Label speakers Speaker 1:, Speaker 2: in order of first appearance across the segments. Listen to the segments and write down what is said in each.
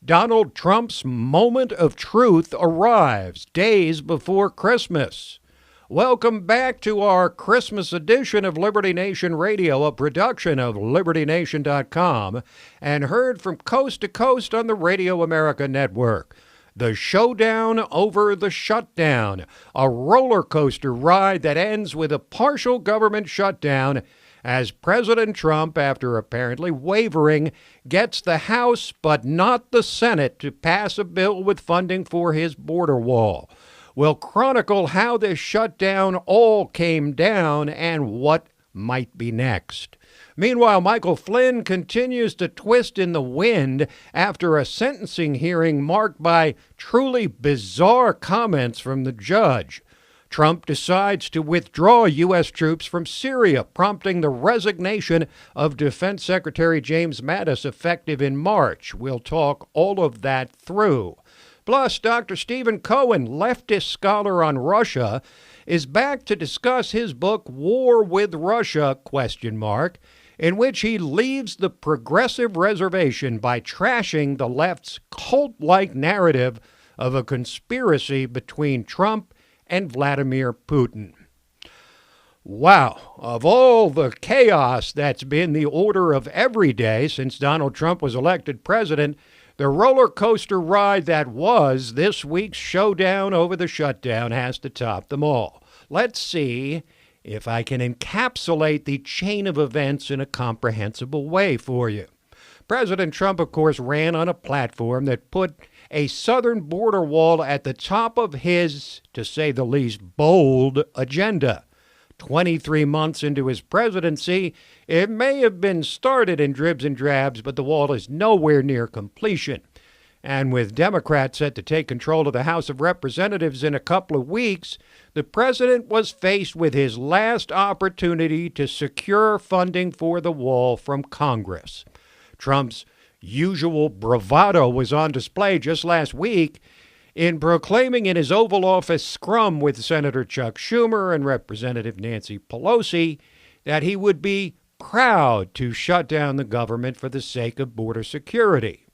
Speaker 1: Donald Trump's moment of truth arrives days before Christmas. Welcome back to our Christmas edition of Liberty Nation Radio, a production of LibertyNation.com, and heard from coast to coast on the Radio America Network. The showdown over the shutdown, a roller coaster ride that ends with a partial government shutdown as President Trump, after apparently wavering, gets the House but not the Senate to pass a bill with funding for his border wall. We'll chronicle how this shutdown all came down and what might be next. Meanwhile, Michael Flynn continues to twist in the wind after a sentencing hearing marked by truly bizarre comments from the judge. Trump decides to withdraw U.S. troops from Syria, prompting the resignation of Defense Secretary James Mattis effective in March. We'll talk all of that through. Plus, Dr. Stephen Cohen, leftist scholar on Russia, is back to discuss his book, War with Russia, ? In which he leaves the progressive reservation by trashing the left's cult-like narrative of a conspiracy between Trump and Vladimir Putin. Wow, of all the chaos that's been the order of every day since Donald Trump was elected president, the roller coaster ride that was this week's showdown over the shutdown has to top them all. Let's see if I can encapsulate the chain of events in a comprehensible way for you. President Trump, of course, ran on a platform that put a southern border wall at the top of his, to say the least, bold agenda. 23 months into his presidency, it may have been started in dribs and drabs, but the wall is nowhere near completion. And with Democrats set to take control of the House of Representatives in a couple of weeks, the president was faced with his last opportunity to secure funding for the wall from Congress. Trump's usual bravado was on display just last week in proclaiming in his Oval Office scrum with Senator Chuck Schumer and Representative Nancy Pelosi that he would be proud to shut down the government for the sake of border security.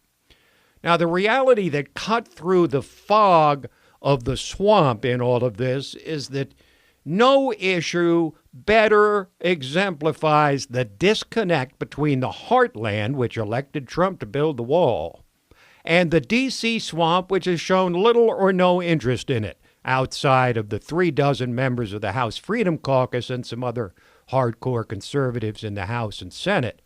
Speaker 1: Now, the reality that cut through the fog of the swamp in all of this is that no issue better exemplifies the disconnect between the heartland, which elected Trump to build the wall, and the D.C. swamp, which has shown little or no interest in it, outside of the 36 members of the House Freedom Caucus and some other hardcore conservatives in the House and Senate.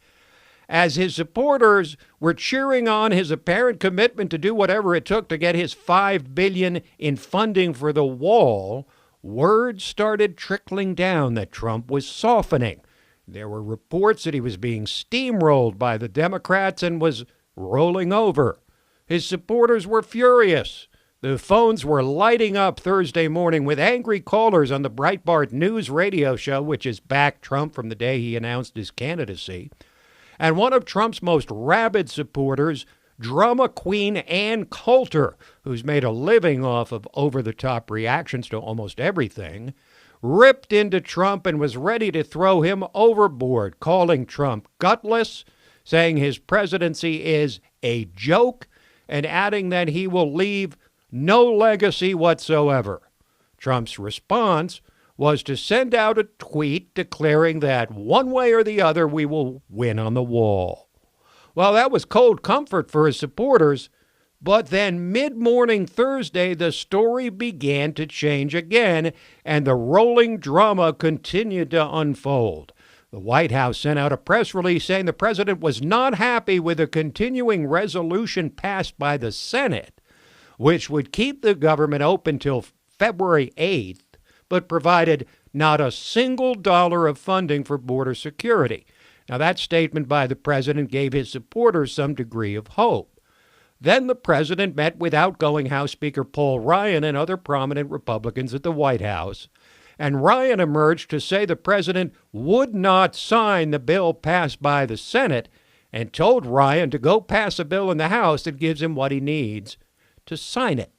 Speaker 1: As his supporters were cheering on his apparent commitment to do whatever it took to get his $5 billion in funding for the wall, word started trickling down that Trump was softening. There were reports that he was being steamrolled by the Democrats and was rolling over. His supporters were furious. The phones were lighting up Thursday morning with angry callers on the Breitbart News radio show, which has backed Trump from the day he announced his candidacy. And one of Trump's most rabid supporters, drama queen Ann Coulter, who's made a living off of over-the-top reactions to almost everything, ripped into Trump and was ready to throw him overboard, calling Trump gutless, saying his presidency is a joke, and adding that he will leave no legacy whatsoever. Trump's response was to send out a tweet declaring that one way or the other we will win on the wall. Well, that was cold comfort for his supporters, but then mid-morning Thursday, the story began to change again, and the rolling drama continued to unfold. The White House sent out a press release saying the president was not happy with a continuing resolution passed by the Senate, which would keep the government open till February 8th, but provided not a single dollar of funding for border security. Now, that statement by the president gave his supporters some degree of hope. Then the president met with outgoing House Speaker Paul Ryan and other prominent Republicans at the White House, and Ryan emerged to say the president would not sign the bill passed by the Senate and told Ryan to go pass a bill in the House that gives him what he needs to sign it.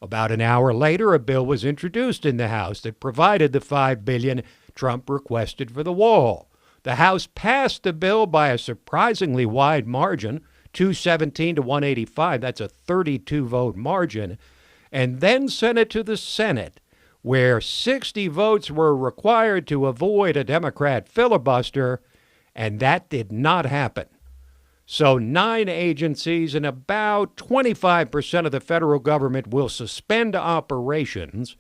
Speaker 1: About an hour later, a bill was introduced in the House that provided the $5 billion Trump requested for the wall. The House passed the bill by a surprisingly wide margin, 217 to 185. That's a 32-vote margin. And then sent it to the Senate, where 60 votes were required to avoid a Democrat filibuster, and that did not happen. So 9 agencies and about 25% of the federal government will suspend operations,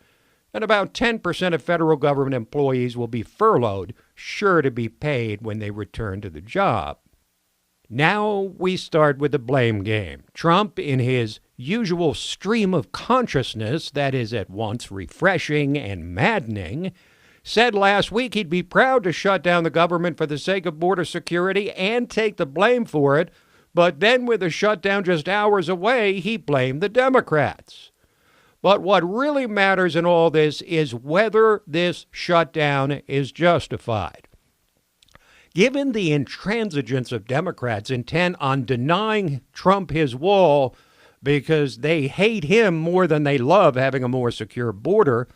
Speaker 1: and about 10% of federal government employees will be furloughed, sure to be paid when they return to the job. Now we start with the blame game. Trump, in his usual stream of consciousness that is at once refreshing and maddening, said last week he'd be proud to shut down the government for the sake of border security and take the blame for it, but then with the shutdown just hours away, he blamed the Democrats. But what really matters in all this is whether this shutdown is justified. Given the intransigence of Democrats intent on denying Trump his wall because they hate him more than they love having a more secure border,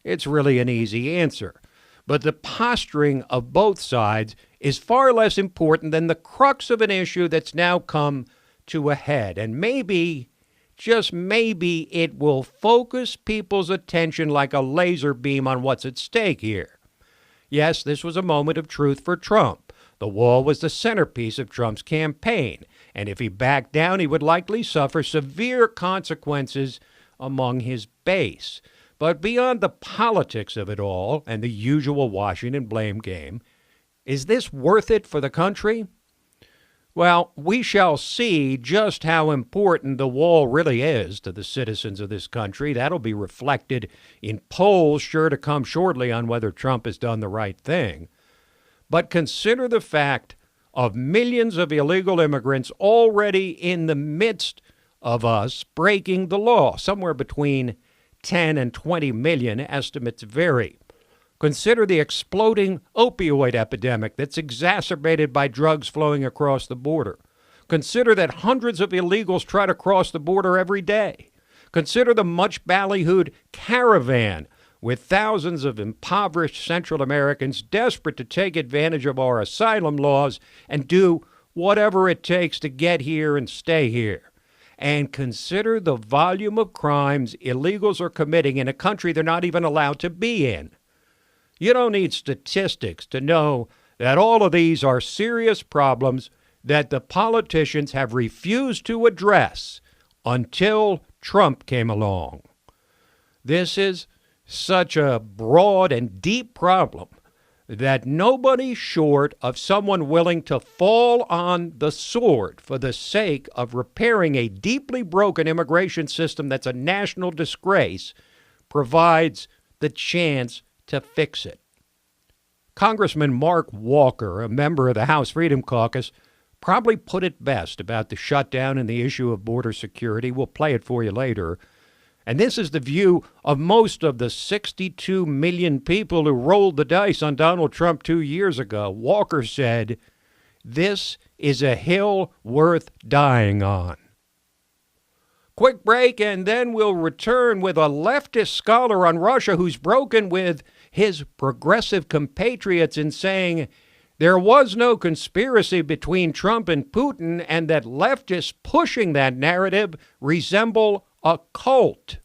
Speaker 1: it's really an easy answer. But the posturing of both sides is far less important than the crux of an issue that's now come to a head. And maybe, just maybe, it will focus people's attention like a laser beam on what's at stake here. Yes, this was a moment of truth for Trump. The wall was the centerpiece of Trump's campaign, and if he backed down, he would likely suffer severe consequences among his base. But beyond the politics of it all and the usual Washington blame game, is this worth it for the country? Well, we shall see just how important the wall really is to the citizens of this country. That'll be reflected in polls sure to come shortly on whether Trump has done the right thing. But consider the fact of millions of illegal immigrants already in the midst of us breaking the law, somewhere between 10 and 20 million, estimates vary. Consider the exploding opioid epidemic that's exacerbated by drugs flowing across the border. Consider that hundreds of illegals try to cross the border every day. Consider the much ballyhooed caravan with thousands of impoverished Central Americans desperate to take advantage of our asylum laws and do whatever it takes to get here and stay here. And consider the volume of crimes illegals are committing in a country they're not even allowed to be in. You don't need statistics to know that all of these are serious problems that the politicians have refused to address until Trump came along. This is such a broad and deep problem that nobody short of someone willing to fall on the sword for the sake of repairing a deeply broken immigration system that's a national disgrace provides the chance to fix it. Congressman Mark Walker, a member of the House Freedom Caucus, probably put it best about the shutdown and the issue of border security. We'll play it for you later. And this is the view of most of the 62 million people who rolled the dice on Donald Trump 2 years ago. Walker said, "This is a hill worth dying on." Quick break, and then we'll return with a leftist scholar on Russia who's broken with his progressive compatriots in saying there was no conspiracy between Trump and Putin and that leftists pushing that narrative resemble a cult.